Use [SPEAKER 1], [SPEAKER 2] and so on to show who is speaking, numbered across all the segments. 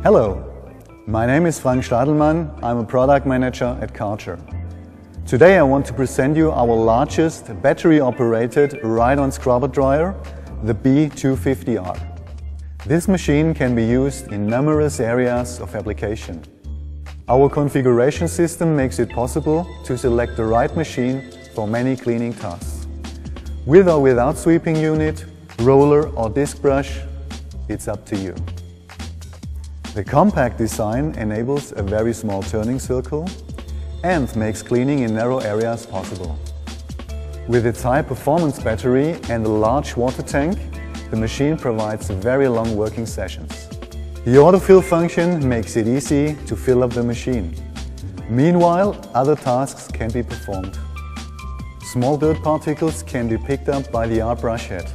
[SPEAKER 1] Hello, my name is Frank Stadelmann. I'm a product manager at Karcher. Today I want to present you our largest battery-operated ride-on scrubber dryer, the B250R. This machine can be used in numerous areas of application. Our configuration system makes it possible to select the right machine for many cleaning tasks. With or without sweeping unit, roller or disc brush, it's up to you. The compact design enables a very small turning circle and makes cleaning in narrow areas possible. With its high-performance battery and a large water tank, the machine provides very long working sessions. The autofill function makes it easy to fill up the machine. Meanwhile, other tasks can be performed. Small dirt particles can be picked up by the R brush head.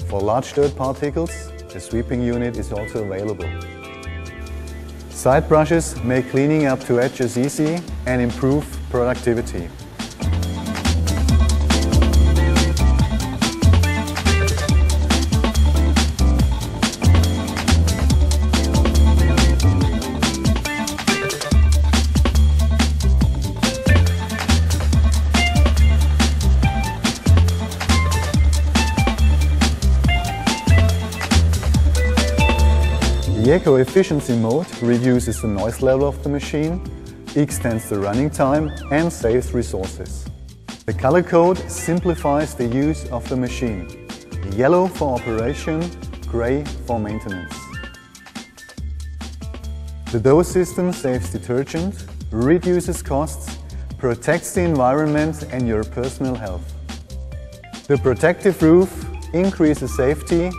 [SPEAKER 1] For large dirt particles, a sweeping unit is also available. Side brushes make cleaning up to edges easy and improve productivity. The eco-efficiency mode reduces the noise level of the machine, extends the running time and saves resources. The color code simplifies the use of the machine. Yellow for operation, gray for maintenance. The dose system saves detergent, reduces costs, protects the environment and your personal health. The protective roof increases safety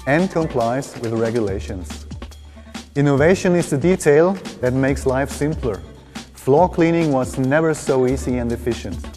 [SPEAKER 1] and complies with regulations. Innovation is the detail that makes life simpler. Floor cleaning was never so easy and efficient.